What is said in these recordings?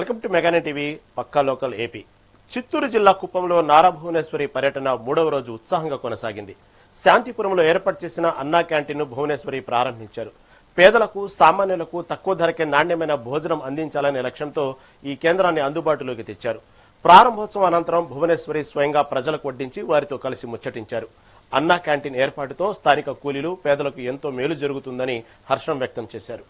Welcome to Meganet TV pakka local AP. Chittoor జిల్లా కుప్పంలో నారా భువనేశ్వరి పర్యటన 3వ రోజు ఉత్సాహంగా కొనసాగింది. శాంతిపురంలో ఏర్పాటు చేసిన అన్నా క్యాంటీన్ను భువనేశ్వరి ప్రారంభించారు. పేదలకు సామాన్యులకు తక్కువ ధరకే నాణ్యమైన భోజనం అందించాలనే లక్ష్యంతో ఈ కేంద్రాన్ని అందుబాటులోకి తెచ్చారు. ప్రారంభోత్సవం అనంతరం భువనేశ్వరి స్వయంగా ప్రజలకు వడ్డించి వారితో కలిసి ముచ్చటించారు. అన్నా క్యాంటీన్ ఏర్పాటుతో స్థానిక కూలీలు పేదలకు ఎంతో మేలు జరుగుతుందని హర్షం వ్యక్తం చేశారు.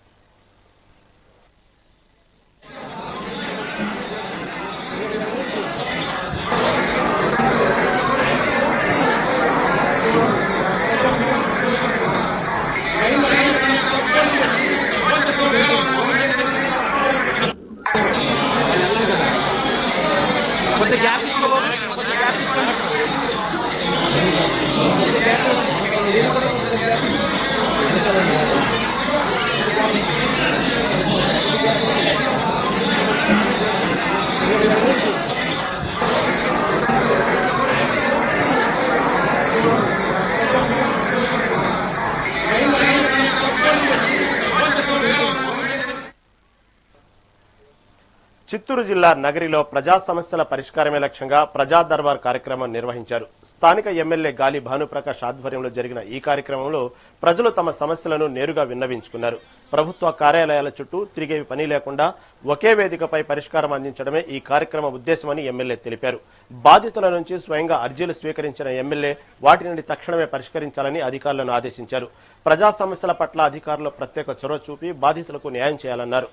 చిత్తూరు జిల్లా నగరిలో ప్రజా సమస్యల పరిష్కారమే లక్ష్యంగా ప్రజా దర్బార్ కార్యక్రమం నిర్వహించారు. స్థానిక ఎమ్మెల్యే గాలి భానుప్రకాష్ ఆధ్వర్యంలో జరిగిన ఈ కార్యక్రమంలో ప్రజలు తమ సమస్యలను నేరుగా విన్నవించుకున్నారు. ప్రభుత్వ కార్యాలయాల చుట్టూ తిరిగే పని లేకుండా ఒకే వేదికపై పరిష్కారం అందించడమే ఈ కార్యక్రమ ఉద్దేశమని ఎమ్మెల్యే తెలిపారు. బాధితుల నుంచి స్వయంగా అర్జీలు స్వీకరించిన ఎమ్మెల్యే వాటి నుండి తక్షణమే పరిష్కరించాలని అధికారులను ఆదేశించారు. ప్రజా సమస్యల పట్ల అధికారులు ప్రత్యేక చొరవ చూపి బాధితులకు న్యాయం చేయాలన్నారు.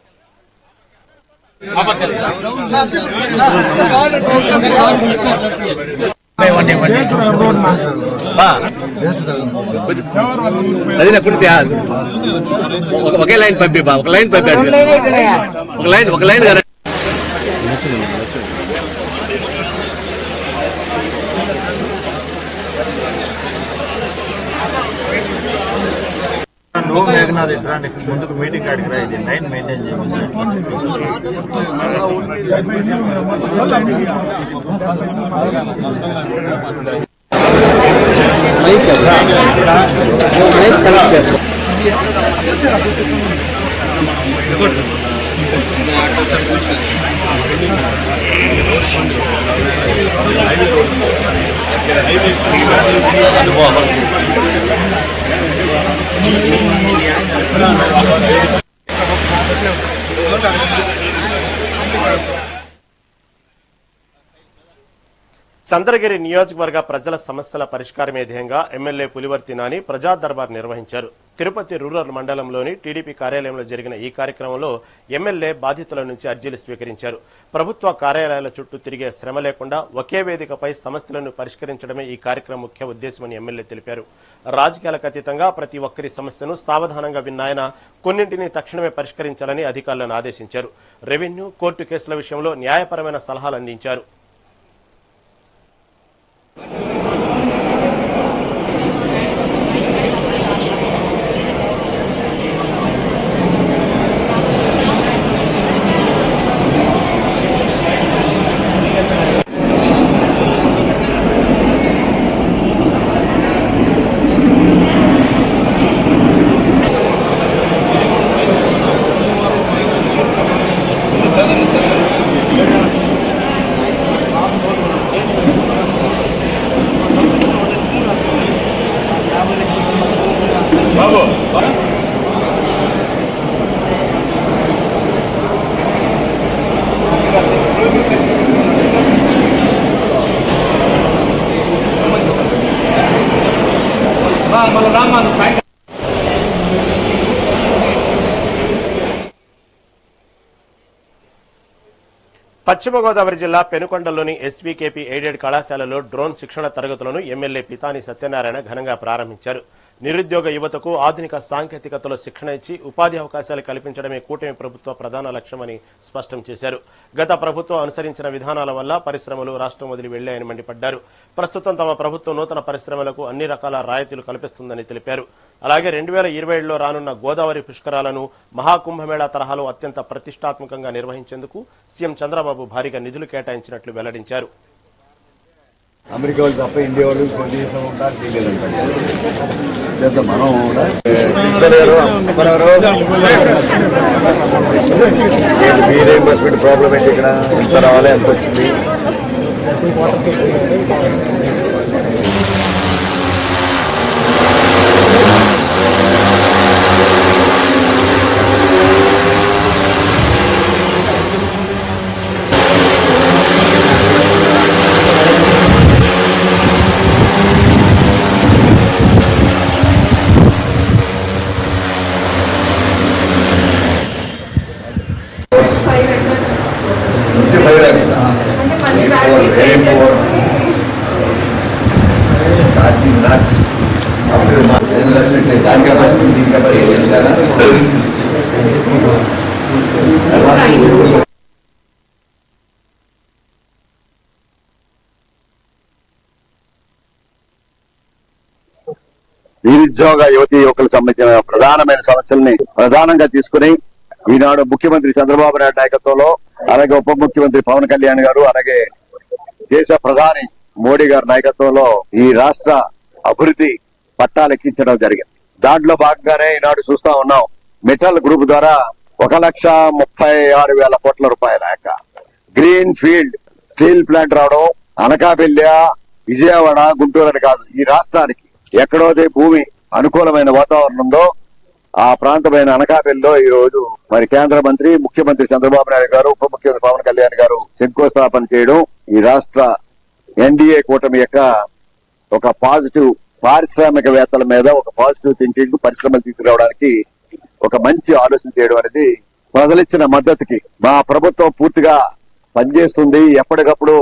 ఒకే లైన్ పంపి ఒక లైన్ పంపాడు ఒక లైన్ కదా. మేఘనాథ్ ఇట్లా ముందుకు మీటింగ్ కాడికి రా, ఇది లైన్ మెయింటైన్ చంద్రగిరి నియోజకవర్గ ప్రజల సమస్యల పరిష్కారమే ధ్యేయంగా ఎమ్మెల్యే పులివర్తి నాని ప్రజా దర్బార్ నిర్వహించారు. తిరుపతి రూరల్ మండలంలోని టీడీపీ కార్యాలయంలో జరిగిన ఈ కార్యక్రమంలో ఎమ్మెల్యే బాధితుల నుంచి అర్జీలు స్వీకరించారు. ప్రభుత్వ కార్యాలయాల చుట్టూ తిరిగే శ్రమ లేకుండా ఒకే వేదికపై సమస్యలను పరిష్కరించడమే ఈ కార్యక్రమం ముఖ్య ఉద్దేశమని ఎమ్మెల్యే తెలిపారు. రాజకీయాలకు అతీతంగా ప్రతి ఒక్కరి సమస్యను సావధానంగా విన్నాయన కొన్నింటిని తక్షణమే పరిష్కరించాలని అధికారులను ఆదేశించారు. రెవెన్యూ, కోర్టు కేసుల విషయంలో న్యాయపరమైన సలహాలు అందించారు. పశ్చిమ గోదావరి జిల్లా పెనుకొండలోని ఎస్వీకేపీ ఎయిడెడ్ కళాశాలలో డ్రోన్ శిక్షణ తరగతులను ఎమ్మెల్యే పితాని సత్యనారాయణ ఘనంగా ప్రారంభించారు. నిరుద్యోగ యువతకు ఆధునిక సాంకేతికతలో శిక్షణ ఇచ్చి ఉపాధి అవకాశాలు కల్పించడమే కూటమి ప్రభుత్వ ప్రధాన లక్ష్యమని స్పష్టం చేశారు. గత ప్రభుత్వం అనుసరించిన విధానాల వల్ల పరిశ్రమలు రాష్ట్రం వదిలి వెళ్లాయని మండిపడ్డారు. ప్రస్తుతం తమ ప్రభుత్వం నూతన పరిశ్రమలకు అన్ని రకాల రాయితీలు కల్పిస్తుందని తెలిపారు. అలాగే 2027లో రానున్న గోదావరి పుష్కరాలను మహాకుంభమేళా తరహాలో అత్యంత ప్రతిష్టాత్మకంగా నిర్వహించేందుకు సీఎం చంద్రబాబు భారీగా నిధులు కేటాయించినట్లు వెల్లడించారు. అమెరికా వాళ్ళు తప్ప ఇండియా వాళ్ళు కొన్ని దేశం ఉంటారు చేద్దాం మనం కూడా మీ రీయింబర్స్మెంట్ ప్రాబ్లం ఏంటి ఇక్కడ ఎంత రావాలి ఎంత వచ్చింది నిరుద్యోగ యువతీ యువకులకు సంబంధించిన ప్రధానమైన సమస్యల్ని ప్రధానంగా తీసుకుని ఈనాడు ముఖ్యమంత్రి చంద్రబాబు నాయుడు నాయకత్వంలో అలాగే ఉప ముఖ్యమంత్రి పవన్ కళ్యాణ్ గారు అలాగే దేశ ప్రధాని మోడీ గారి నాయకత్వంలో ఈ రాష్ట్ర అభివృద్ధి పట్టాలెక్కించడం జరిగింది. దాంట్లో భాగంగానే ఈనాడు చూస్తా ఉన్నాం మెటల్ గ్రూప్ ద్వారా 1,36,000 కోట్ల రూపాయల గ్రీన్ ఫీల్డ్ స్టీల్ ప్లాంట్ రావడం అనకాపల్లి విజయవాడ గుంటూరు అని కాదు ఈ రాష్ట్రానికి ఎక్కడైతే భూమి అనుకూలమైన వాతావరణం ఉందో ఆ ప్రాంతమైన అనకాపల్లిలో ఈ రోజు మరి కేంద్ర మంత్రి ముఖ్యమంత్రి చంద్రబాబు నాయుడు గారు ఉప ముఖ్యమంత్రి పవన్ కళ్యాణ్ గారు శంకుస్థాపన చేయడం ఈ రాష్ట్ర ఎన్డీఏ కూటమి యొక్క ఒక పాజిటివ్ పారిశ్రామికవేత్తల మీద ఒక పాజిటివ్ థింకింగ్ పరిశ్రమలు తీసుకురావడానికి ఒక మంచి ఆలోచన చేయడం అనేది ప్రజలిచ్చిన మద్దతుకి మా ప్రభుత్వం పూర్తిగా పనిచేస్తుంది. ఎప్పటికప్పుడు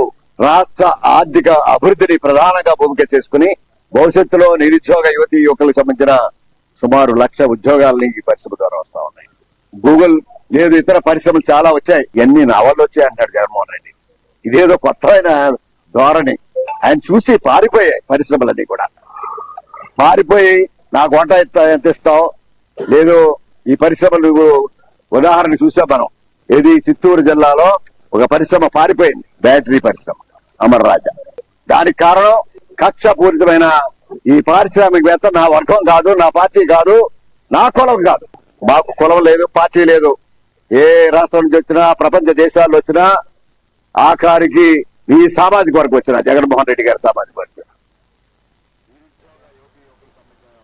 రాష్ట్ర ఆర్థిక అభివృద్ధిని ప్రధానంగా భూమిక చేసుకుని భవిష్యత్తులో నిరుద్యోగ యువతీ యువకులకు సంబంధించిన సుమారు 1,00,000 ఉద్యోగాలని ఈ పరిశ్రమ ద్వారా వస్తా ఉన్నాయి. గూగుల్ లేదు ఇతర పరిశ్రమలు చాలా వచ్చాయి, ఎన్ని నా వల్ల వచ్చాయి అంటాడు జగన్మోహన్ రెడ్డి. ఇదేదో కొత్తమైన ధోరణి. ఆయన చూసి పారిపోయాయి పరిశ్రమలన్నీ కూడా. పారిపోయి నాకు వంట ఎంత ఇస్తావు లేదు ఈ పరిశ్రమలు ఉదాహరణ చూసాం మనం. ఏది చిత్తూరు జిల్లాలో ఒక పరిశ్రమ పారిపోయింది, బ్యాటరీ పరిశ్రమ అమర్ రాజా. దానికి కారణం కక్షపూరితమైన ఈ పారిశ్రామికవేత్త నా వర్గం కాదు, నా పార్టీ కాదు, నా కులం కాదు. మాకు కులం లేదు, పార్టీ లేదు. ఏ రాష్ట్రం నుంచి వచ్చినా ప్రపంచ దేశాల్లో వచ్చినా ఆఖరికి ఈ సామాజిక వర్గం వచ్చినా జగన్మోహన్ రెడ్డి గారి సామాజిక వర్గం.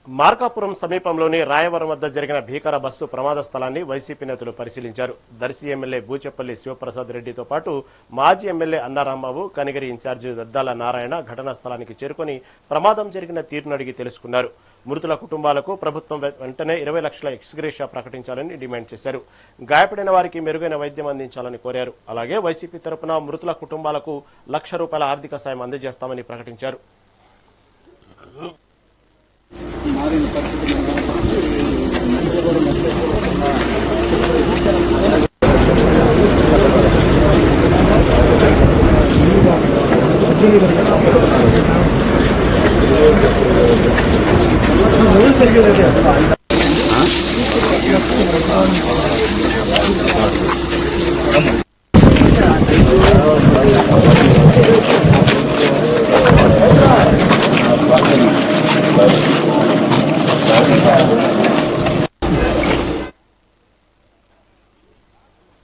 మార్కాపురం సమీపంలోని రాయవరం వద్ద జరిగిన భీకర బస్సు ప్రమాద స్థలాన్ని వైసీపీ నేతలు పరిశీలించారు. దర్శి ఎమ్మెల్యే బూచెపల్లి శివప్రసాద్ రెడ్డితో పాటు మాజీ ఎమ్మెల్యే అన్నారాంబాబు, కనిగిరి ఇన్ఛార్జి దద్దాల నారాయణ ఘటనా స్థలానికి చేరుకుని ప్రమాదం జరిగిన తీరును అడిగి తెలుసుకున్నారు. మృతుల కుటుంబాలకు ప్రభుత్వం వెంటనే 20 లక్షల ఎక్స్గ్రేషియా ప్రకటించాలని డిమాండ్ చేశారు. గాయపడిన వారికి మెరుగైన వైద్యం అందించాలని కోరారు. అలాగే వైసీపీ తరపున మృతుల కుటుంబాలకు ₹1,00,000 ఆర్థిక సాయం అందజేస్తామని ప్రకటించారు.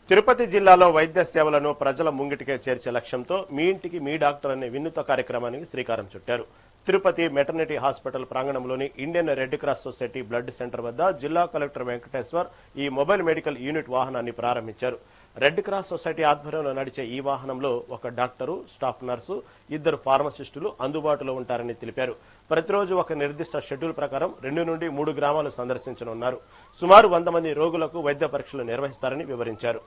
తిరుపతి జిల్లాలో వైద్య సేవలను ప్రజల ముంగిటికే చేర్చే లక్ష్యంతో మీ ఇంటికి మీ డాక్టర్ అనే వినూత్న కార్యక్రమానికి శ్రీకారం చుట్టారు. తిరుపతి మెటర్నిటీ హాస్పిటల్ ప్రాంగణంలోని Indian red cross society blood centre వద్ద జిల్లా కలెక్టర్ వెంకటేశ్వర్ ఈ మొబైల్ మెడికల్ యూనిట్ వాహనాన్ని ప్రారంభించారు. రెడ్ క్రాస్ సొసైటీ ఆధ్వర్యంలో నడిచే ఈ వాహనంలో ఒక డాక్టరు, స్టాఫ్ నర్సు, 2 ఫార్మసిస్టులు అందుబాటులో ఉంటారని తెలిపారు. ప్రతిరోజు ఒక నిర్దిష్ట షెడ్యూల్ ప్రకారం 2 నుండి 3 గ్రామాలు సందర్శించనున్నారు. సుమారు 100 మంది రోగులకు వైద్య పరీక్షలు నిర్వహిస్తారని వివరించారు.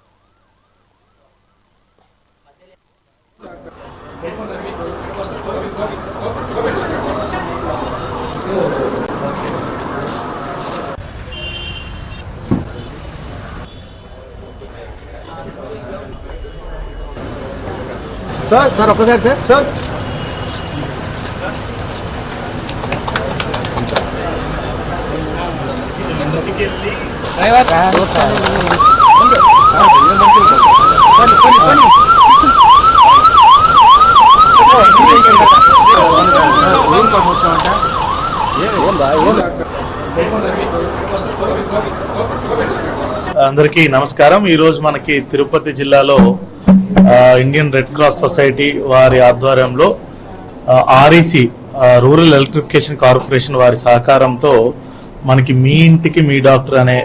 సార్ ఒక్కసారి సార్ అందరికీ నమస్కారం. ఈ రోజు మనకి తిరుపతి జిల్లాలో ఇండియన్ రెడ్ క్రాస్ సొసైటీ వారి ఆధ్వర్యంలో ఆర్ఈసి రూరల్ ఎలక్ట్రిఫికేషన్ కార్పొరేషన్ వారి సహకారంతో మనకి మీ ఇంటికి మీ డాక్టర్ అనే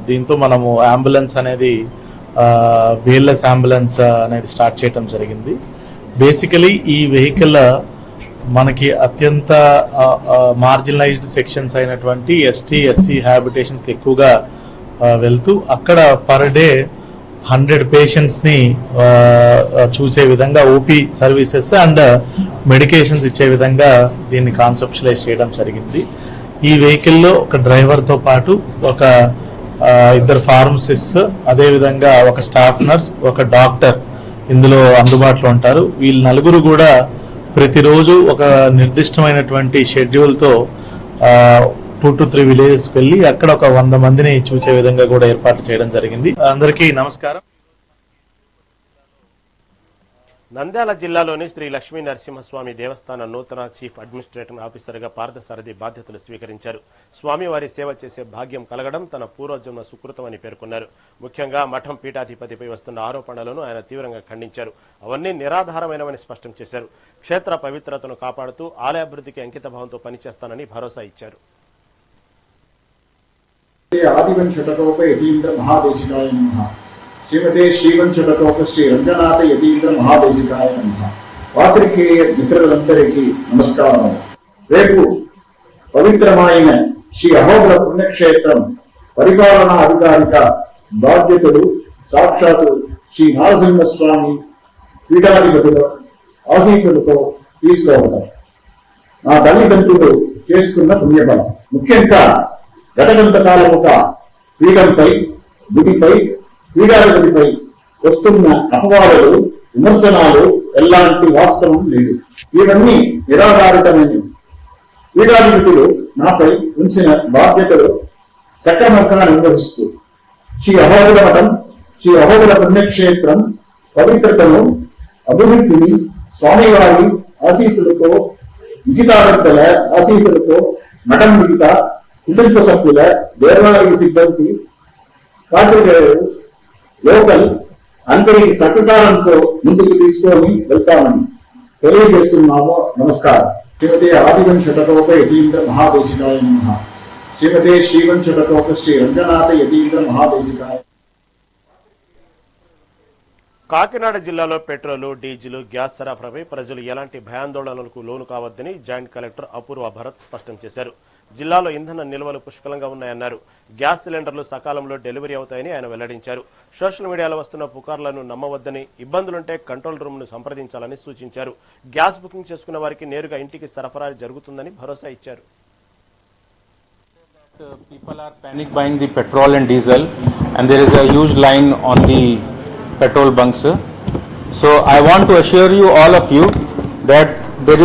దీంతో మనము అంబులెన్స్ అనేది వేర్లెస్ అంబులెన్స్ అనేది స్టార్ట్ చేయడం జరిగింది. బేసికలీ ఈ వెహికల్ మనకి అత్యంత మార్జినలైజ్డ్ సెక్షన్స్ అయినటువంటి ఎస్టీ ఎస్సీ హ్యాబిటేషన్స్కి ఎక్కువగా వెళ్తూ అక్కడ పర్ డే 100 పేషెంట్స్ని చూసే విధంగా ఓపీ సర్వీసెస్ అండ్ మెడికేషన్స్ ఇచ్చే విధంగా దీన్ని కాన్సెప్షలైజ్ చేయడం జరిగింది. ఈ వెహికల్లో ఒక డ్రైవర్తో పాటు ఒక 2 ఫార్మసిస్ట్, అదేవిధంగా ఒక స్టాఫ్ నర్స్, ఒక డాక్టర్ ఇందులో అందుబాటులో ఉంటారు. వీళ్ళు నలుగురు కూడా ప్రతిరోజు ఒక నిర్దిష్టమైనటువంటి షెడ్యూల్తో 2 to 3 విలేజెస్కి వెళ్ళి అక్కడ ఒక 100 మందిని చూసే విధంగా కూడా ఏర్పాట్లు చేయడం జరిగింది. అందరికీ నమస్కారం. నంద్యాల జిల్లాలోని శ్రీ లక్ష్మీ నరసింహస్వామి దేవస్థాన నూతన చీఫ్ అడ్మినిస్ట్రేటివ్ ఆఫీసర్గా పార్థసారథి బాధ్యతలు స్వీకరించారు. స్వామివారి సేవ చేసే భాగ్యం కలగడం తన పూర్వజన్మ సుకృతమని పేర్కొన్నారు. ముఖ్యంగా మఠం పీఠాధిపతిపై వస్తున్న ఆరోపణలను ఆయన తీవ్రంగా ఖండించారు. అవన్నీ నిరాధారమైనవని స్పష్టం చేశారు. క్షేత్ర పవిత్రతను కాపాడుతూ ఆలయాభివృద్ధికి అంకితభావంతో పనిచేస్తానని భరోసా ఇచ్చారు. ఆదివంశటకోప యతీంద్ర మహాదేశికాయ నమః. శ్రీమతే శ్రీవంశటకోప శ్రీ రంగనాథ యతీంద్ర మహాదేశికాయ నమః. పాత్రికేయ మిత్రులందరికీ నమస్కారం. రేపు పవిత్రమైన శ్రీ అహోబిల పుణ్యక్షేత్రం పరిపాలనా అధికారిక బాధ్యతలు సాక్షాత్తు శ్రీ నరసింహస్వామి పీఠాధిపతుల ఆశీస్సులతో తీసుకోవడం నా తల్లిదండ్రులు చేసుకున్న పుణ్యఫలం. ముఖ్యంగా గత కొంతకాలముగా పీఠంపై, గుడిపై, పీఠాధిపతిపై వస్తున్న అపవాదాలు, విమర్శనాలు ఎలాంటి వాస్తవం లేదు. ఇవన్నీ నిరాధారితమైనవి. పీఠాధిపతులు నాపై ఉంచిన బాధ్యతలు సక్రమంగా నిర్వహిస్తూ శ్రీ అహోబిల మఠం, శ్రీ అహోబిల పుణ్యక్షేత్రం పవిత్రతను, అభివృద్ధిని స్వామివారి ఆశీస్సులతో, మిగతాభక్తుల ఆశీస్సులతో మఠం మిగతా కుటుంబ సభ్యుల, దేవాలయ సిబ్బంది, పాత్రికేయులు, లోకల్ అందరి సహకారంతో ముందుకు తీసుకొని వెళ్తామని తెలియజేస్తున్నాము. నమస్కారం. శ్రీమతే ఆదివంశటకోప యతీంద్ర మహాదేశికాయ నమః. శ్రీమతే శ్రీవంశటకోప శ్రీ రంగనాథ యతీంద్ర మహాదేశికాయ. కాకినాడ జిల్లాలో పెట్రోలు, డీజిల్, గ్యాస్ సరఫరాపై ప్రజలు ఎలాంటి భయాందోళనలకు లోను కావద్దని జాయింట్ కలెక్టర్ అపూర్వ భరత్ స్పష్టం చేశారు. జిల్లాలో ఇంధన నిల్వలు పుష్కలంగా ఉన్నాయన్నారు. గ్యాస్ సిలిండర్లు సకాలంలో డెలివరీ అవుతాయని ఆయన వెల్లడించారు. సోషల్ మీడియాలో వస్తున్న పుకార్లను నమ్మవద్దని, ఇబ్బందులుంటే కంట్రోల్ రూమ్ను సంప్రదించాలని సూచించారు. గ్యాస్ బుకింగ్ చేసుకున్న వారికి నేరుగా ఇంటికి సరఫరా జరుగుతుందని భరోసా ఇచ్చారు. People are panic buying the petrol and diesel, and there is a huge line on the petrol bunks. So I want to assure you, all of you, that there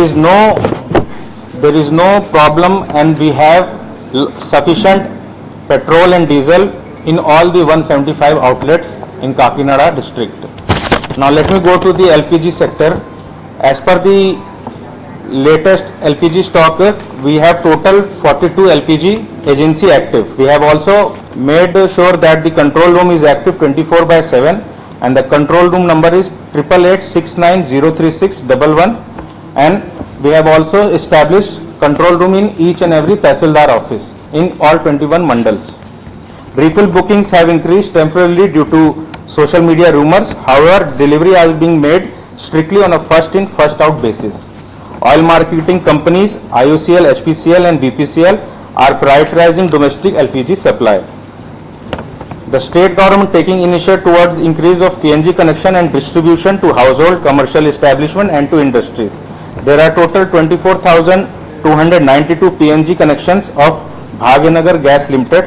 is no problem, and we have sufficient petrol and diesel in all the 175 outlets in Kakinada district. Now let me go to the LPG sector. As per the latest LPG stock, we have total 42 LPG agency active. We have also made sure that the control room is active 24/7, and the control room number is 8886903611, and we have also established control room in each and every Tahsildar office in all 21 mandals. Refill bookings have increased temporarily due to social media rumors. However, delivery is being made strictly on a first in first out basis. Oil marketing companies IOCL, HPCL and BPCL are prioritizing domestic LPG supply. The state government taking initiative towards increase of PNG connection and distribution to household, commercial establishment and to industries. There are total 24,292 PNG connections of Bhagyanagar Gas Limited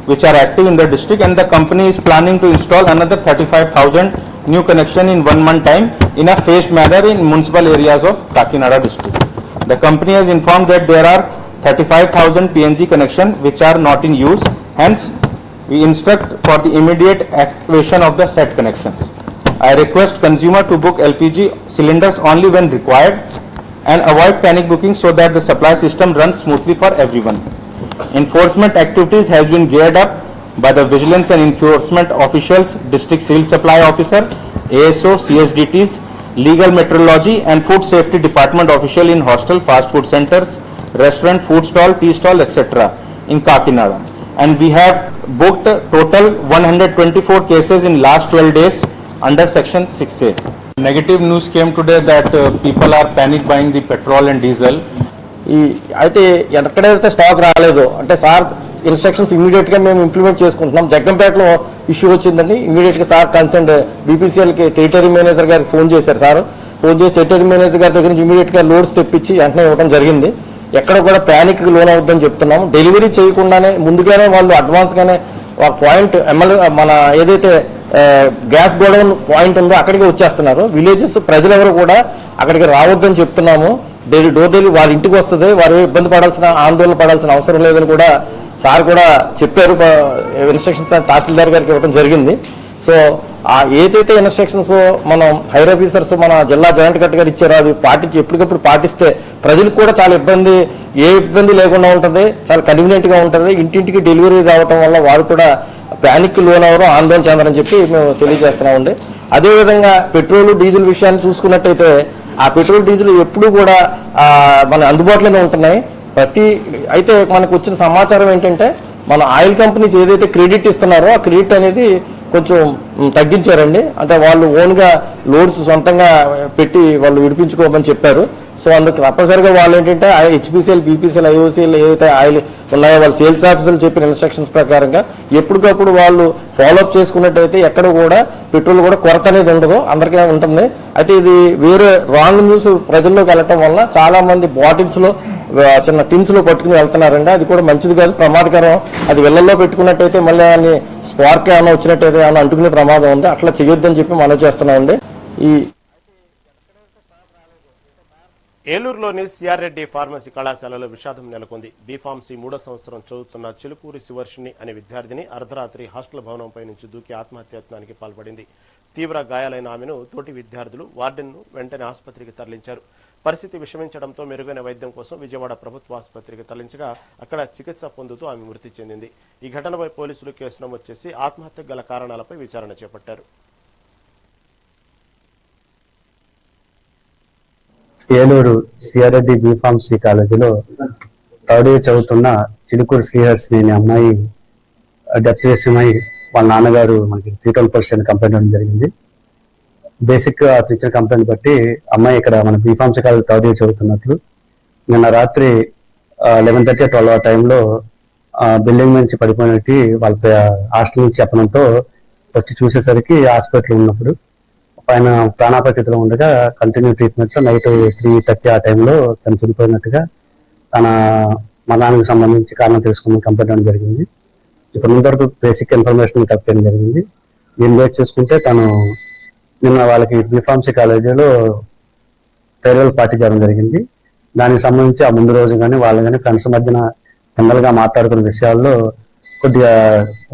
which are active in the district, and the company is planning to install another 35,000 new connection in 1 month time in a phased manner in municipal areas of Kakinada district. The company has informed that there are 35,000 PNG connection which are not in use, hence we instruct for the immediate activation of the set connections. I request consumer to book LPG cylinders only when required and avoid panic booking so that the supply system runs smoothly for everyone. Enforcement activities has been geared up by the vigilance and enforcement officials, district civil supply officer, ASO, CSDTs, legal metrology and food safety department official in hostel, fast food centers, restaurant, food stall, tea stall, etc. in Kakinada. And we have booked total 124 cases in last 12 days under section 6A. Negative news came today that people are panic buying the petrol and diesel. అయితే ఎక్కడైతే stock రాలేదో అంటే sir instructions immediate గా మేము implement చేసుకుంటున్నాం. జగ్గంపేటలో issue వచ్చిందండి, immediate గా sir concern BPCL కి టెరిటరీ మేనేజర్ గారికి ఫోన్ చేశారు. సార్ ఫోన్ చేసి టెరిటరీ మేనేజర్ గారి దగ్గర నుంచి ఇమీడియట్ గా లోడ్స్ తెప్పించి వెంటనే ఇవ్వడం జరిగింది. ఎక్కడ కూడా ప్యానిక్ కి లోన్ అవుద్దని చెప్తున్నాము. డెలివరీ చేయకుండానే ముందుగానే వాళ్ళు అడ్వాన్స్ గానే పాయింట్ మన ఏదైతే గ్యాస్ గోడౌన్ పాయింట్ ఉందో అక్కడికి వచ్చేస్తున్నారు. విలేజెస్ ప్రజలెవరు కూడా అక్కడికి రావద్దని చెప్తున్నాము. డోర్ డెలివరీ వారి ఇంటికి వస్తుంది, వారు ఇబ్బంది పడాల్సిన ఆందోళన పడాల్సిన అవసరం లేదని కూడా సార్ కూడా చెప్పారు. ఇన్స్ట్రక్షన్స్ తహసీల్దార్ గారికి ఇవ్వడం జరిగింది. సో ఏదైతే ఇన్స్ట్రక్షన్స్ మనం హైర్ ఆఫీసర్స్ మన జిల్లా జాయింట్ కలెక్టర్ గారు ఇచ్చారో అవి పాటించి ఎప్పటికప్పుడు పాటిస్తే ప్రజలకు కూడా చాలా ఏ ఇబ్బంది లేకుండా ఉంటుంది, చాలా కన్వీనియంట్ గా ఉంటుంది. ఇంటింటికి డెలివరీ రావడం వల్ల వారు కూడా ప్యానిక్ లోన్ అవడం ఆందోళన చెందారని చెప్పి మేము తెలియజేస్తున్నామండి. అదేవిధంగా పెట్రోల్ డీజిల్ విషయాన్ని చూసుకున్నట్టయితే ఆ పెట్రోల్ డీజిల్ ఎప్పుడు కూడా మన అందుబాటులోనే ఉంటున్నాయి. అయితే మనకు వచ్చిన సమాచారం ఏంటంటే మన ఆయిల్ కంపెనీస్ ఏదైతే క్రెడిట్ ఇస్తున్నారో ఆ క్రెడిట్ అనేది కొంచెం తగ్గించారండి. అంటే వాళ్ళు ఓన్ గా లోడ్స్ సొంతంగా పెట్టి వాళ్ళు విడిపించుకోమని చెప్పారు. సో అందుకు తప్పనిసరిగా వాళ్ళు ఏంటంటే హెచ్పిసిఎల్, బీపీసీఎల్, ఐఓసీఎల్ ఏదైతే ఆయిల్ ఉన్నాయో వాళ్ళ సేల్స్ ఆఫీసర్లు చెప్పిన ఇన్స్ట్రక్షన్స్ ప్రకారంగా ఎప్పటికప్పుడు వాళ్ళు ఫాలోఅప్ చేసుకున్నట్టయితే ఎక్కడ కూడా పెట్రోల్ కూడా కొరత అనేది ఉండదు, అందరికీ ఉంటుంది. అయితే ఇది వేరే రాంగ్ న్యూస్ ప్రజల్లోకి వెళ్ళటం వల్ల చాలా మంది బాటిల్స్ లో చిన్న టిన్స్ లో పట్టుకుని వెళ్తున్నారండి. అది కూడా మంచిది కాదు, ప్రమాదకరం. అది వెళ్లల్లో పెట్టుకున్నట్టయితే మళ్ళీ స్పార్క్ ఏమైనా వచ్చినట్టయితే ఏమైనా అంటుకునే ప్రమాదం ఉంది. అట్లా చేయొద్దని చెప్పి మనం చేస్తున్నామండి. ఏలూరులోని సిఆర్ రెడ్డి ఫార్మసీ కళాశాలలో విషాదం నెలకొంది. బీఫార్మసీ 3వ సంవత్సరం చదువుతున్న చిలుకూరి శివర్షిని అనే విద్యార్థిని అర్ధరాత్రి హాస్టల్ భవనంపై నుంచి దూకి ఆత్మహత్యాయత్నానికి పాల్పడింది. తీవ్ర గాయాలైన ఆమెను తోటి విద్యార్థులు వార్డెన్ను వెంటనే ఆసుపత్రికి తరలించారు. పరిస్థితి విషమించడంతో మెరుగైన వైద్యం కోసం విజయవాడ ప్రభుత్వ ఆసుపత్రికి తరలించగా అక్కడ చికిత్స పొందుతూ ఆమె మృతి చెందింది. ఈ ఘటనపై పోలీసులు కేసు నమోదు చేసి ఆత్మహత్యకు గల కారణాలపై విచారణ చేపట్టారు. ఏలూరు సిఆర్ రెడ్డి బీఫార్మసీ కాలేజీలో థర్డ్ ఇయర్ చదువుతున్న చిలుకూరు శ్రీహర్షిని అనే అమ్మాయి డెత్ విషయమై వాళ్ళ నాన్నగారు మనకి 312% కంప్లైంట్ ఇవ్వడం జరిగింది. బేసిక్ గా ఇచ్చిన కంప్లైంట్ బట్టి అమ్మాయి ఇక్కడ మన బీఫార్మసీ కాలేజ్ థర్డ్ ఇయర్ చదువుతున్నట్లు నిన్న రాత్రి 11:30-12 ఆ టైంలో బిల్డింగ్ నుంచి పడిపోయినట్టు వాళ్ళ హాస్టల్ నుంచి చెప్పడంతో వచ్చి చూసేసరికి హాస్పిటల్ ఉన్నప్పుడు ఆయన ప్రాణాపరిస్థితిలో ఉండగా కంటిన్యూ ట్రీట్మెంట్ లో నైట్ 3:30 ఆ టైంలో తను చనిపోయినట్టుగా తన మరణానికి సంబంధించి కారణం తెలుసుకుని కంప్లైంట్ చేయడం జరిగింది. ఇప్పుడు ముందరకు బేసిక్ ఇన్ఫర్మేషన్ కలెక్ట్ చేయడం జరిగింది. దీన్ని బేస్ చేసుకుంటే తను నిన్న వాళ్ళకి బీఫార్మసీ కాలేజీలో ఫేర్వెల్ పార్టీ చేయడం జరిగింది. దానికి సంబంధించి ఆ ముందు రోజు కానీ వాళ్ళు కానీ ఫ్రెండ్స్ మధ్యన జనరల్ గా మాట్లాడుకున్న విషయాల్లో కొద్దిగా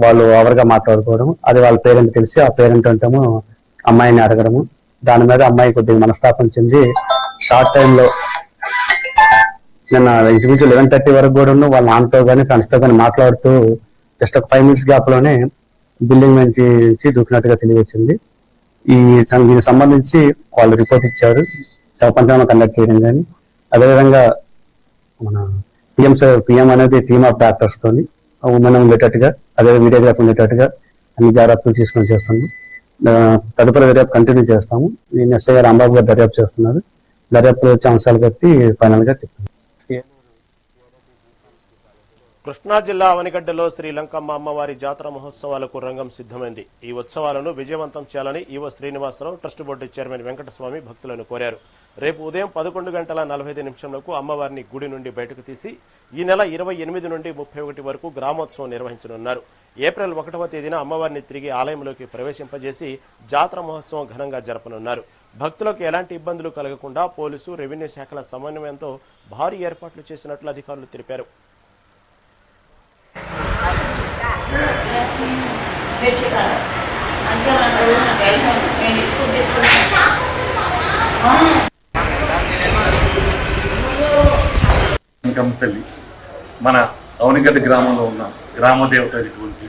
వాళ్ళు ఓవర్గా మాట్లాడుకోవడం, అది వాళ్ళ పేరెంట్ తెలిసి ఆ పేరెంట్ అంటేమో అమ్మాయిని అడగడము, దాని మీద అమ్మాయి కొద్దిగా మనస్తాపం చెంది షార్ట్ టైంలో నిన్న ఇంచుమించు 11:30 వరకు కూడా వాళ్ళ నాన్నతో కానీ ఫ్రెండ్స్ తో కానీ మాట్లాడుతూ జస్ట్ ఒక 5 minutes గ్యాప్ లోనే బిల్డింగ్ నుంచి దూకినట్టుగా తెలియవచ్చింది. దీనికి సంబంధించి వాళ్ళు రిపోర్ట్ ఇచ్చారు, పంచనామా కండక్ట్ చేయడం కానీ, అదేవిధంగా మన పిఎం అనేది టీమ్ ఆఫ్ డాక్టర్స్ తోని ఉమెన్ ఉండేటట్టుగా, అదే వీడియోగ్రాఫ్ ఉండేటట్టుగా అన్ని జాగ్రత్తలు తీసుకొని చేస్తున్నాం. తదుపరి దర్యాప్తు కంటిన్యూ చేస్తాము. నేను ఎస్ఐ గారు రాంబాబు గారు దర్యాప్తు చేస్తున్నారు. దర్యాప్తులో వచ్చే అంశాలు బట్టి ఫైనల్ గా చెప్తాను. కృష్ణా జిల్లా అవనిగడ్డలో శ్రీలంకమ్మ అమ్మవారి జాతర మహోత్సవాలకు రంగం సిద్ధమైంది. ఈ ఉత్సవాలను విజయవంతం చేయాలని EO Srinivasarao trust board chairman Venkataswamy భక్తులను కోరారు. రేపు ఉదయం 11:45 అమ్మవారిని గుడి నుండి బయటకు తీసి ఈ నెల 28 నుండి 31 వరకు గ్రామోత్సవం నిర్వహించనున్నారు. ఏప్రిల్ 1వ తేదీన అమ్మవారిని తిరిగి ఆలయంలోకి ప్రవేశింపజేసి జాతర మహోత్సవం ఘనంగా జరపనున్నారు. భక్తులకు ఎలాంటి ఇబ్బందులు కలగకుండా పోలీసు, రెవెన్యూ శాఖల సమన్వయంతో భారీ ఏర్పాట్లు చేసినట్లు అధికారులు తెలిపారు. Thank you. లంకమ్మ మన అవనిగడ్డ గ్రామంలో ఉన్న గ్రామ దేవత అయినటువంటి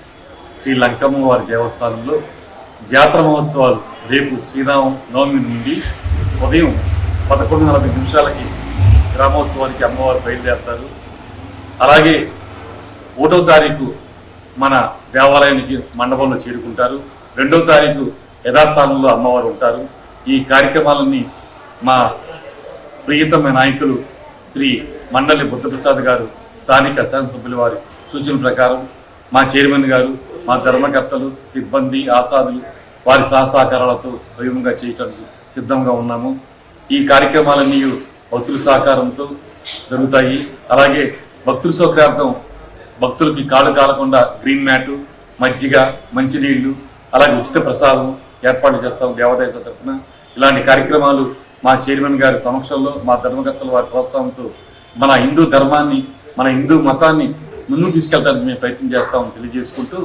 శ్రీ లంకమ్మ వారి దేవస్థానంలో జాతర మహోత్సవాలు రేపు శ్రీరామ నవమి నుండి ఉదయం 11:40 గ్రామోత్సవానికి అమ్మవారు బయలుదేరుతారు. అలాగే 1వ తారీఖు మన దేవాలయానికి మండపంలో చేరుకుంటారు. 2వ తారీఖు యథాస్థానంలో అమ్మవారు ఉంటారు. ఈ కార్యక్రమాలన్నీ మా ప్రియతమ నాయకులు శ్రీ మండలి బుద్ధప్రసాద్ గారు స్థానిక శాసనసభ్యుల వారి సూచన ప్రకారం మా చైర్మన్ గారు, మా ధర్మకర్తలు, సిబ్బంది, ఆసాదులు వారి సహసహకారాలతో వైభవంగా చేయడానికి సిద్ధంగా ఉన్నాము. ఈ కార్యక్రమాలన్నీ భక్తుల సహకారంతో జరుగుతాయి. అలాగే భక్తుల సౌకర్యార్థం భక్తులకి కాలు కాలకుండా గ్రీన్ మ్యాటు, మజ్జిగ, మంచినీళ్లు, అలాగే ఉచిత ప్రసాదం ఏర్పాటు చేస్తాం దేవాదాయ తరఫున. ఇలాంటి కార్యక్రమాలు మా చైర్మన్ గారి సమక్షంలో మా ధర్మకర్తల వారి ప్రోత్సాహంతో మన హిందూ ధర్మాన్ని, మన హిందూ మతాన్ని ముందుకు తీసుకెళ్ళడానికి మేము ప్రయత్నం చేస్తామని తెలియజేసుకుంటూ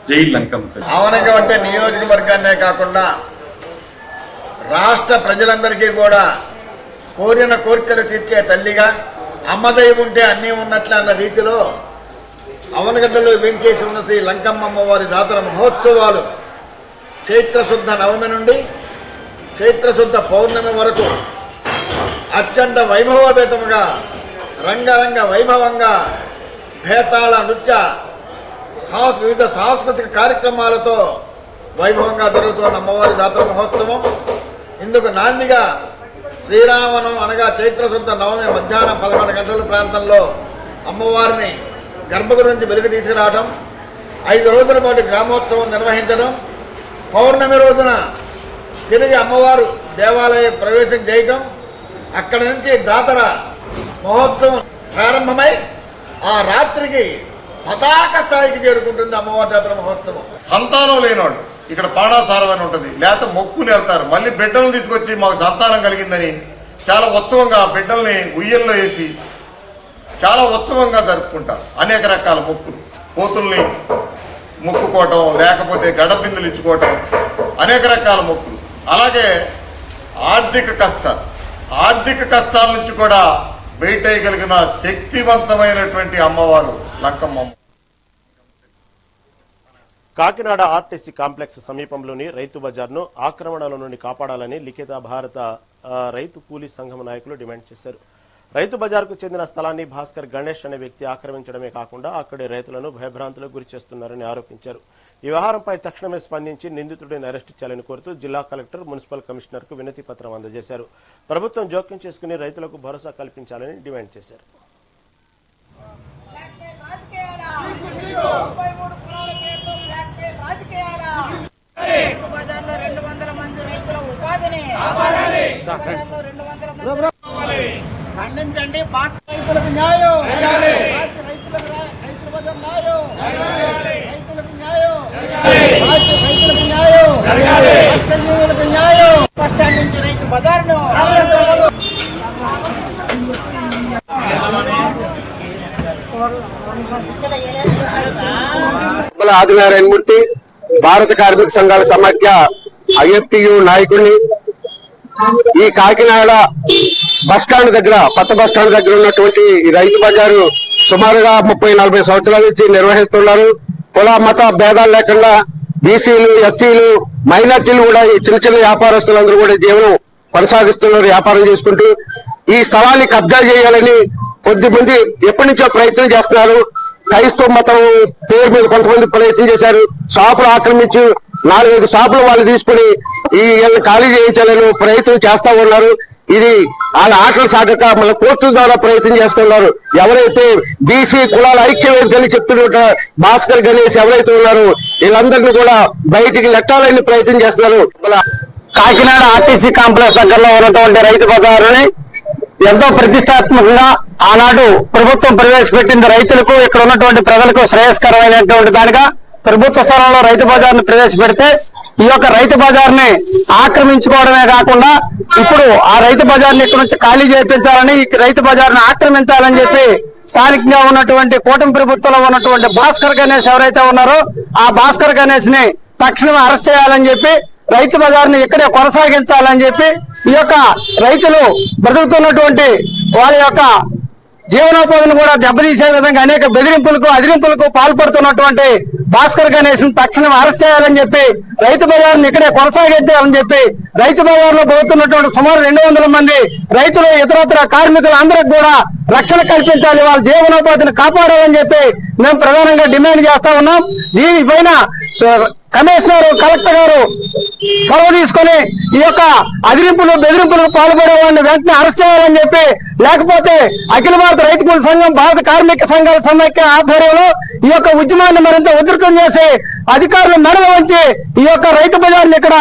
జై లంకమ్మ. అవనగం అంటే నియోజకవర్గాన్నే కాకుండా రాష్ట్ర ప్రజలందరికీ కూడా కోరిన కోరికలు తీర్చే తల్లిగా, అమ్మదయ్య ఉంటే అన్నీ ఉన్నట్లు అన్న రీతిలో అవనగడ్డలో వేంచేసి ఉన్న శ్రీ లంకమ్మ వారి జాతర మహోత్సవాలు చైత్రశుద్ధ నవమి నుండి చైత్రశుద్ధ పౌర్ణమి వరకు అత్యంత వైభవోపేతముగా, రంగరంగ వైభవంగా భేతాళ నృత్య వివిధ సాంస్కృతిక కార్యక్రమాలతో వైభవంగా జరుగుతున్న అమ్మవారి జాతర మహోత్సవం. ఇందుకు నాందిగా శ్రీరామనం అనగా చైత్రశుద్ధ నవమి మధ్యాహ్నం 11 గంటల ప్రాంతంలో అమ్మవారిని గర్భగుడి నుంచి వెలుగు తీసుకురావడం, 5 రోజుల పాటు గ్రామోత్సవం నిర్వహించడం, పౌర్ణమి రోజున తిరిగి అమ్మవారు దేవాలయ ప్రవేశం చేయటం, అక్కడి నుంచి జాతర మహోత్సవం ప్రారంభమై ఆ రాత్రికి పతాక స్థాయికి చేరుకుంటుంది అమ్మవారి జాతర మహోత్సవం. సంతానం లేనివాడు ఇక్కడ పాడాసారం అని ఉంటుంది, లేకపోతే మొక్కుని వెళ్తారు. మళ్ళీ బిడ్డలను తీసుకొచ్చి మాకు సంతానం కలిగిందని చాలా ఉత్సవంగా బిడ్డల్ని ఉయ్యల్లో వేసి చాలా ఉత్సవంగా జరుపుకుంటారు. అనేక రకాల మొక్కులు, కోతుల్ని మొక్కుకోవటం, లేకపోతే గడబిందులు ఇచ్చుకోవటం, అనేక రకాల మొక్కులు. అలాగే ఆర్థిక కష్టాల నుంచి కూడా బయటేయగలిగిన శక్తివంతమైనటువంటి అమ్మవారు లంకమ్మ. కాకినాడ ఆర్టీసీ కాంప్లెక్స్ సమీపంలోని రైతు బజార్ను ఆక్రమణల నుండి కాపాడాలని లిఖిత భారత రైతు కూలీ సంఘం నాయకులు డిమాండ్ చేశారు. రైతు బజార్కు చెందిన స్థలాన్ని భాస్కర్ గణేష్ అనే వ్యక్తి ఆక్రమించడమే కాకుండా అక్కడి రైతులను భయభ్రాంతులకు గురి చేస్తున్నారని ఆరోపించారు. ఈ వ్యవహారంపై తక్షణమే స్పందించి నిందితుడిని అరెస్టు చేయాలని కోరుతూ జిల్లా కలెక్టర్, మున్సిపల్ కమిషనర్ కు వినతి పత్రం అందజేశారు. ప్రభుత్వం జోక్యం చేసుకుని రైతులకు భరోసా కల్పించాలని డిమాండ్ చేశారు. ఖండించండి, రైతులకు న్యాయం, రైతులకు న్యాయం, రైతులకు న్యాయం, రైతులకు న్యాయం, బస్టాండ్ నుంచి రైతు బజార్ను ఆదినారాయణ మూర్తి, భారత కార్మిక సంఘాల సమాఖ్య ఐఎఫ్టియు నాయకుడిని. ఈ కాకినాడ బస్టాండ్ దగ్గర, కొత్త బస్టాండ్ దగ్గర ఉన్నటువంటి ఈ రైతు బజారు సుమారుగా 30-40 సంవత్సరాల నుంచి నిర్వహిస్తున్నారు. కుల మత భేదాలు లేకుండా బీసీలు, ఎస్సీలు, మైనార్టీలు కూడా ఈ చిన్న చిన్న వ్యాపారస్తులందరూ కూడా జీవనం కొనసాగిస్తున్నారు, వ్యాపారం చేసుకుంటూ. ఈ స్థలాన్ని కబ్జా చేయాలని కొద్దిమంది ఎప్పటి నుంచో ప్రయత్నం చేస్తున్నారు. క్రైస్తవ మతం పేరు మీద కొంతమంది ప్రయత్నం చేశారు. షాపులు ఆక్రమించి 4-5 షాపులు వాళ్ళు తీసుకుని ఈ ఖాళీ చేయించాలని ప్రయత్నం చేస్తా ఉన్నారు. ఇది వాళ్ళ ఆటలు సాగక మళ్ళీ కోర్టుల ద్వారా ప్రయత్నం చేస్తున్నారు. ఎవరైతే బీసీ కులాల ఐక్యవేదికని చెప్తున్న భాస్కర్ గణేష్ ఎవరైతే ఉన్నారో వీళ్ళందరినీ కూడా బయటికి నెట్టాలని ప్రయత్నం చేస్తున్నారు. కాకినాడ ఆర్టీసీ కాంప్లెక్స్ దగ్గరలో ఉన్నటువంటి రైతు బజారుని ఎంతో ప్రతిష్టాత్మకంగా ఆనాడు ప్రభుత్వం ప్రవేశపెట్టింది. రైతులకు, ఇక్కడ ఉన్నటువంటి ప్రజలకు శ్రేయస్కరమైనటువంటి దానిగా ప్రభుత్వ స్థలంలో రైతు బజార్ను ప్రవేశపెడితే ఈ యొక్క రైతు బజార్ని ఆక్రమించుకోవడమే కాకుండా ఇప్పుడు ఆ రైతు బజార్ని ఇక్కడ నుంచి ఖాళీ చేయించాలని, ఈ రైతు బజార్ని ఆక్రమించాలని చెప్పి స్థానికంగా ఉన్నటువంటి కూటమి ప్రభుత్వంలో ఉన్నటువంటి భాస్కర్ గణేష్ ఎవరైతే ఉన్నారో ఆ భాస్కర్ గణేష్ ని తక్షణమే అరెస్ట్ చేయాలని చెప్పి రైతు బజార్ని ఇక్కడే కొనసాగించాలని చెప్పి ఈ యొక్క రైతులు బ్రతుకుతున్నటువంటి వాళ్ళ యొక్క జీవనోపాధిని కూడా దెబ్బతీసే విధంగా అనేక బెదిరింపులకు అదిరింపులకు పాల్పడుతున్నటువంటి భాస్కర్ గణేష్ తక్షణం అరెస్ట్ చేయాలని చెప్పి రైతు బజార్ని ఇక్కడే కొనసాగించాలని చెప్పి రైతు బజార్లో పోతున్నటువంటి సుమారు 200 మంది రైతులు ఇతరత్ర కార్మికులు అందరికి కూడా రక్షణ కల్పించాలి, వాళ్ళ జీవనోపాధిని కాపాడాలని చెప్పి మేము ప్రధానంగా డిమాండ్ చేస్తా ఉన్నాం. దీనిపైన కమిషనర్ కలెక్టర్ గారు చొరవ తీసుకొని ఈ యొక్క అదిరింపులు బెదిరింపులకు పాల్పడే వాళ్ళని వెంటనే అరెస్ట్ చేయాలని చెప్పి, లేకపోతే అఖిల భారత రైతు కూలీ సంఘం, భారత కార్మిక సంఘాల సమైక్య ఆధ్వర్యంలో ఈ యొక్క ఉద్యమాన్ని మరింత ఉధృతం చేసి అధికారులు మెడలు వంచి ఈ యొక్క రైతు బజార్ని ఇక్కడ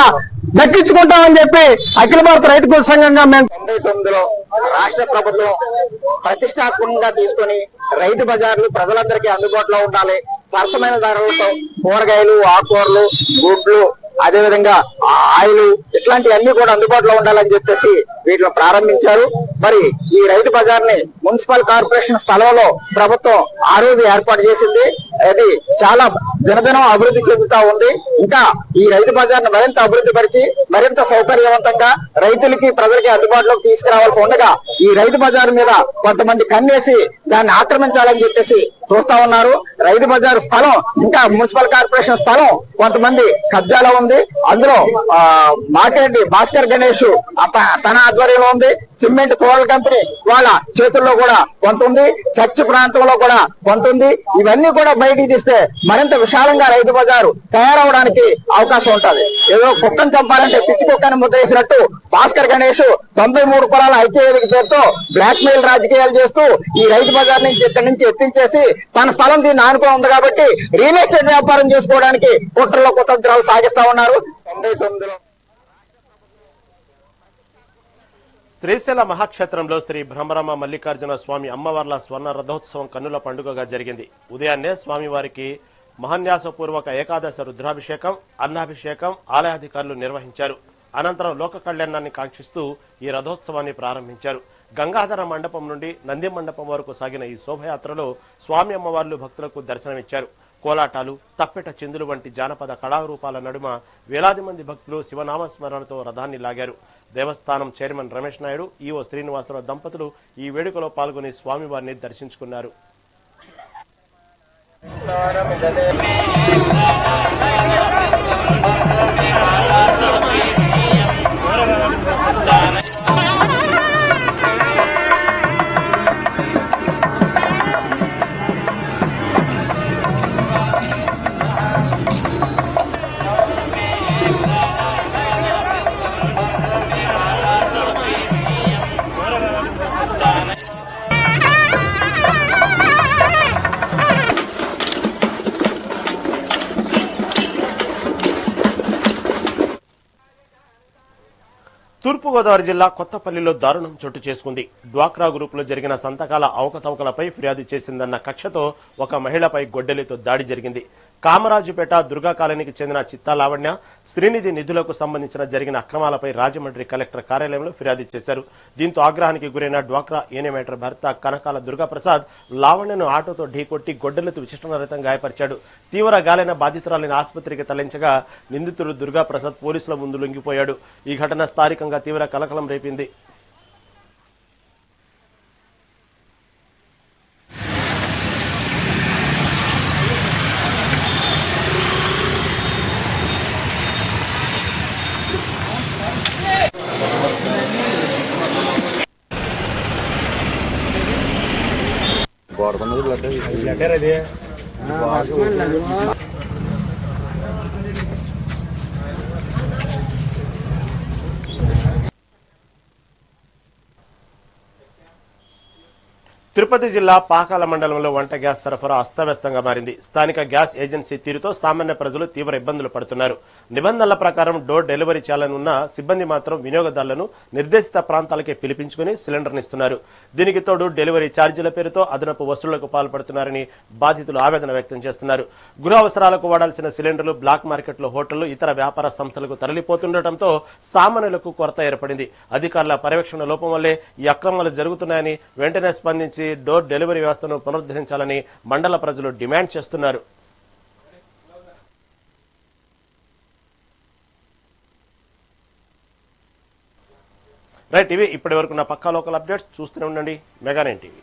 దక్కించుకుంటామని చెప్పి అఖిల భారత రైతు కూలీ సంఘంగా మేము 99లో రాష్ట్ర ప్రభుత్వం ప్రతిష్టాత్మకంగా తీసుకొని రైతు బజార్లు ప్రజలందరికీ అందుబాటులో ఉండాలి, సరసమైన ధరలతో కూరగాయలు, ఆకుకూరలు, గుడ్లు, అదేవిధంగా ఆయిల్ ఇట్లాంటివన్నీ కూడా అందుబాటులో ఉండాలని చెప్పేసి వీటిని ప్రారంభించారు. మరి ఈ రైతు బజార్ని మున్సిపల్ కార్పొరేషన్ స్థలంలో ప్రభుత్వం ఆ రోజు ఏర్పాటు చేసింది. అది చాలా దినదినం అభివృద్ధి చెందుతా ఉంది. ఇంకా ఈ రైతు బజార్ను మరింత అభివృద్ధి పరిచి మరింత సౌకర్యవంతంగా రైతులకి ప్రజలకి అందుబాటులోకి తీసుకురావాల్సి ఉండగా ఈ రైతు బజార్ మీద కొంతమంది కన్నేసి దాన్ని ఆక్రమించాలని చెప్పేసి చూస్తా ఉన్నారు. రైతు బజార్ స్థలం ఇంకా మున్సిపల్ కార్పొరేషన్ స్థలం కొంతమంది కబ్జాలో ఉంది. అందులో మాకేటి భాస్కర్ గణేష్ తన ఆధ్వర్యంలో ఉంది. సిమెంట్ తోడల కంపెనీ వాళ్ళ చేతుల్లో కూడా కొంత ఉంది. చర్చ్ ప్రాంతంలో కూడా కొంత ఉంది. ఇవన్నీ కూడా బయటికి తీస్తే మరింత విశాలంగా రైతు బజారు తయారవడానికి అవకాశం ఉంటుంది. ఏదో కుక్కను చంపాలంటే పిచ్చి కుక్కని ముద్ర వేసినట్టు భాస్కర్ గణేష్ 93 కులాల ఐక్యవేదిక పేరుతో బ్లాక్ మెయిల్ రాజకీయాలు చేస్తూ ఈ రైతు బజార్ నుంచి ఇక్కడి నుంచి ఎత్తించేసి తన స్థలం దీన్ని ఆనుకొని ఉంది కాబట్టి రియల్ ఎస్టేట్ వ్యాపారం చేసుకోవడానికి కుట్రలో కుతంత్రాలు సాగిస్తా ఉన్నారు. 99లో శ్రీశైల మహాక్షేత్రంలో శ్రీ బ్రహ్మరమ మల్లికార్జున స్వామి అమ్మవార్ల స్వర్ణ రథోత్సవం కన్నుల పండుగగా జరిగింది. ఉదయాన్నే స్వామివారికి మహాన్యాసపూర్వక ఏకాదశ రుద్రాభిషేకం, అన్నాభిషేకం ఆలయాధికారులు నిర్వహించారు. అనంతరం లోక కళ్యాణాన్ని కాంక్షిస్తూ ఈ రథోత్సవాన్ని ప్రారంభించారు. గంగాధర మండపం నుండి నంది మండపం వరకు సాగిన ఈ శోభయాత్రలో స్వామి అమ్మవార్లు భక్తులకు దర్శనమిచ్చారు. కోలాటాలు, తప్పెట చిందులు వంటి జానపద కళారూపాల నడుమ వేలాది మంది భక్తులు శివనామస్మరణతో రథాన్ని లాగారు. దేవస్థానం చైర్మన్ రమేష్ నాయుడు, ఈవో శ్రీనివాసరావు దంపతులు ఈ వేడుకలో పాల్గొని స్వామివారిని దర్శించుకున్నారు. తూర్పుగోదావరి జిల్లా కొత్తపల్లిలో దారుణం చోటు చేసుకుంది. డ్వాక్రా గ్రూపులో జరిగిన సంతకాల అవకతవకలపై ఫిర్యాదు చేసిందన్న కక్షతో ఒక మహిళపై గొడ్డలితో దాడి జరిగింది. కామరాజుపేట దుర్గా కాలనీకి చెందిన చిత్తా లావణ్య శ్రీనిధి నిధులకు సంబంధించిన జరిగిన అక్రమాలపై రాజమండ్రి కలెక్టర్ కార్యాలయంలో ఫిర్యాదు చేశారు. దీంతో ఆగ్రహానికి గురైన డ్వాక్రా ఏనేమేటర్ భర్త కనకాల దుర్గాప్రసాద్ లావణ్యను ఆటోతో ఢీకొట్టి గొడ్డలితో విచక్షణరహితంగా గాయపరిచాడు. తీవ్ర గాలైన బాధితురాలిని ఆసుపత్రికి తరలించగా నిందితుడు దుర్గాప్రసాద్ పోలీసుల ముందు లొంగిపోయాడు. ఈ ఘటన స్థానికంగా తీవ్ర కలకలం రేపింది. తిరుపతి జిల్లా పాకాల మండలంలో వంట గ్యాస్ సరఫరా అస్తవ్యస్తంగా మారింది. స్థానిక గ్యాస్ ఏజెన్సీ తీరుతో సామాన్య ప్రజలు తీవ్ర ఇబ్బందులు పడుతున్నారు. నిబంధనల ప్రకారం డోర్ డెలివరీ చేయాలనున్న సిబ్బంది మాత్రం వినియోగదారులను నిర్దేశిత ప్రాంతాలకే పిలిపించుకుని సిలిండర్నిస్తున్నారు. దీనికి తోడు డెలివరీ ఛార్జీల పేరుతో అదనపు వసూళ్లకు పాల్పడుతున్నారని బాధితులు ఆవేదన వ్యక్తం చేస్తున్నారు. గృహ అవసరాలకు వాడాల్సిన సిలిండర్లు బ్లాక్ మార్కెట్లో హోటళ్లు, ఇతర వ్యాపార సంస్థలకు తరలిపోతుండటంతో సామాన్యులకు కొరత ఏర్పడింది. అధికారుల పర్యవేక్షణ లోపం వల్లే ఈ అక్రమాలు జరుగుతున్నాయని వెంటనే స్పందించి డోర్ డెలివరీ వ్యవస్థను పునరుద్ధరించాలని మండల ప్రజలు డిమాండ్ చేస్తున్నారు. రైట్, ఇవి ఇప్పటి వరకు నా పక్కా లోకల్ అప్డేట్స్. చూస్తూనే ఉండండి మెగా 9 టీవీ.